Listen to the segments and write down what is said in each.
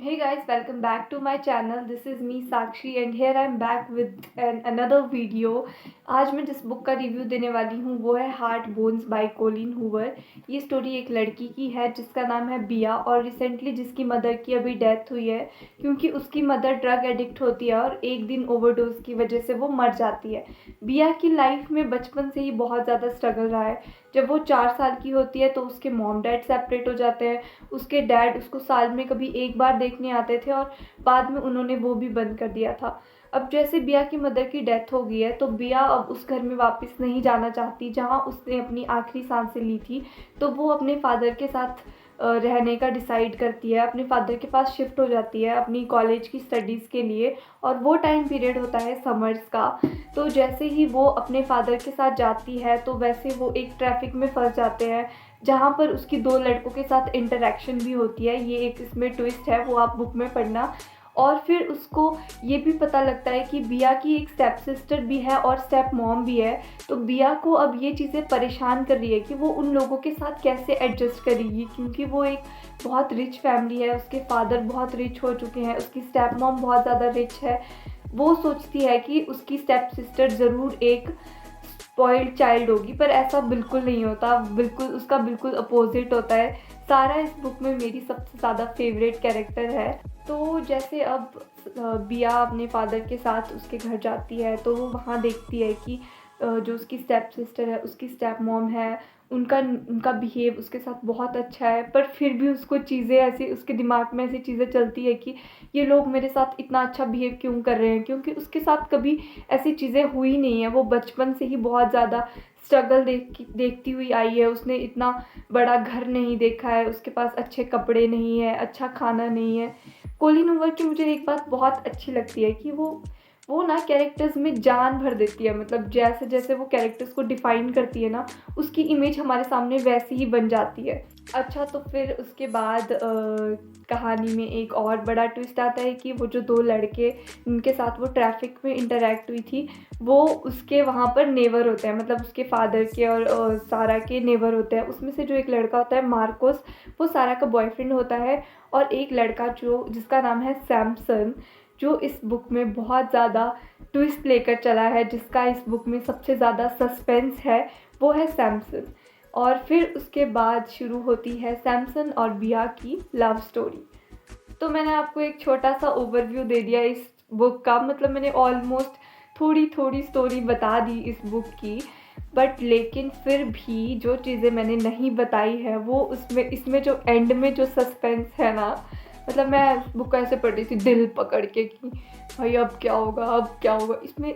Hey guys, welcome back to my channel. This is me Sakshi and here I am back with another video. आज मैं जिस book का review देने वाली हूँ वो है Heart Bones by Colleen Hoover. ये स्टोरी एक लड़की की है जिसका नाम है बिया और रिसेंटली जिसकी मदर की अभी डेथ हुई है क्योंकि उसकी मदर ड्रग एडिक्ट होती है और एक दिन ओवरडोज की वजह से वो मर जाती है। बिया की लाइफ में बचपन से ही बहुत ज़्यादा स्ट्रगल रहा है। जब वो 4 साल की होती है तो उसके मॉम डैड सेपरेट हो जाते हैं। उसके डैड उसको साल में कभी एक बार देखने आते थे और बाद में उन्होंने वो भी बंद कर दिया था। अब जैसे बिया की मदर की डेथ हो गई है तो बिया अब उस घर में वापस नहीं जाना चाहती जहाँ उसने अपनी आखिरी सांसें ली थी। तो वो अपने फादर के साथ रहने का डिसाइड करती है, अपने फादर के पास शिफ्ट हो जाती है अपनी कॉलेज की स्टडीज़ के लिए। और वो टाइम पीरियड होता है समर्स का। तो जैसे ही वो अपने फादर के साथ जाती है तो वैसे वो एक ट्रैफिक में फंस जाते हैं जहाँ पर उसकी 2 लड़कों के साथ इंटरेक्शन भी होती है। ये एक इसमें ट्विस्ट है, वो आप बुक में पढ़ना। और फिर उसको ये भी पता लगता है कि बिया की एक स्टेप सिस्टर भी है और स्टेप मॉम भी है। तो बिया को अब ये चीज़ें परेशान कर रही है कि वो उन लोगों के साथ कैसे एडजस्ट करेगी क्योंकि वो एक बहुत रिच फैमिली है। उसके फादर बहुत रिच हो चुके हैं, उसकी स्टेप मॉम बहुत ज़्यादा रिच है। वो सोचती है कि उसकी स्टेप सिस्टर ज़रूर एक स्पॉइल्ड चाइल्ड होगी, पर ऐसा बिल्कुल नहीं होता। बिल्कुल उसका बिल्कुल अपोजिट होता है। सारा इस बुक में मेरी सबसे ज़्यादा फेवरेट कैरेक्टर है। तो जैसे अब बिया अपने फादर के साथ उसके घर जाती है तो वो वहाँ देखती है कि जो उसकी स्टेप सिस्टर है, उसकी स्टेप मॉम है, उनका उनका बिहेव उसके साथ बहुत अच्छा है। पर फिर भी उसको चीज़ें ऐसी, उसके दिमाग में ऐसी चीज़ें चलती है कि ये लोग मेरे साथ इतना अच्छा बिहेव क्यों कर रहे हैं, क्योंकि उसके साथ कभी ऐसी चीज़ें हुई नहीं है। वो बचपन से ही बहुत ज़्यादा स्ट्रगल देखती हुई आई है। उसने इतना बड़ा घर नहीं देखा है, उसके पास अच्छे कपड़े नहीं है, अच्छा खाना नहीं है। कोलिन हूवर की मुझे एक बात बहुत अच्छी लगती है कि वो ना कैरेक्टर्स में जान भर देती है। मतलब जैसे जैसे वो कैरेक्टर्स को डिफ़ाइन करती है ना, उसकी इमेज हमारे सामने वैसी ही बन जाती है। अच्छा, तो फिर उसके बाद कहानी में एक और बड़ा ट्विस्ट आता है कि वो जो 2 लड़के जिनके साथ वो ट्रैफिक में इंटरैक्ट हुई थी वो उसके वहाँ पर नेबर होते हैं। मतलब उसके फादर के और सारा के नेबर होते हैं। उसमें से जो एक लड़का होता है मार्कोस, वो सारा का बॉयफ्रेंड होता है। और एक लड़का जो जिसका नाम है सैमसन, जो इस बुक में बहुत ज़्यादा ट्विस्ट लेकर चला है, जिसका इस बुक में सबसे ज़्यादा सस्पेंस है, वो है सैमसन। और फिर उसके बाद शुरू होती है सैमसन और बिया की लव स्टोरी। तो मैंने आपको एक छोटा सा ओवरव्यू दे दिया इस बुक का। मतलब मैंने ऑलमोस्ट थोड़ी थोड़ी स्टोरी बता दी इस बुक की, बट लेकिन फिर भी जो चीज़ें मैंने नहीं बताई है वो उसमें इसमें जो एंड में जो सस्पेंस है ना, मतलब मैं बुक ऐसे पढ़ रही थी दिल पकड़ के कि भाई अब क्या होगा, अब क्या होगा। इसमें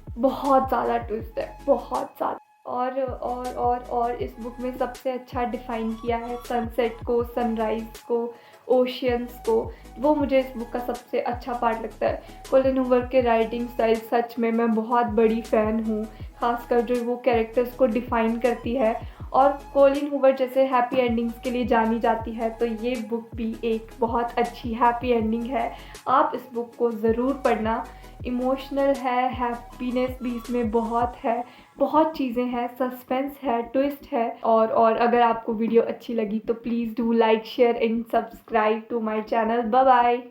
बहुत ज़्यादा ट्विस्ट है, बहुत ज़्यादा। और इस बुक में सबसे अच्छा डिफ़ाइन किया है सनसेट को, सनराइज़ को, ओशियंस को। वो मुझे इस बुक का सबसे अच्छा पार्ट लगता है। कोलिन हूवर के राइटिंग स्टाइल सच में मैं बहुत बड़ी फ़ैन हूँ, ख़ासकर जो वो कैरेक्टर्स को डिफ़ाइन करती है। और कोलिन हूवर जैसे हैप्पी एंडिंग्स के लिए जानी जाती है तो ये बुक भी एक बहुत अच्छी हैप्पी एंडिंग है। आप इस बुक को ज़रूर पढ़ना। इमोशनल है, हैप्पीनेस भी इसमें बहुत है, बहुत चीज़ें हैं, सस्पेंस है, ट्विस्ट है। और अगर आपको वीडियो अच्छी लगी तो please do like, share and subscribe to my channel. Bye bye.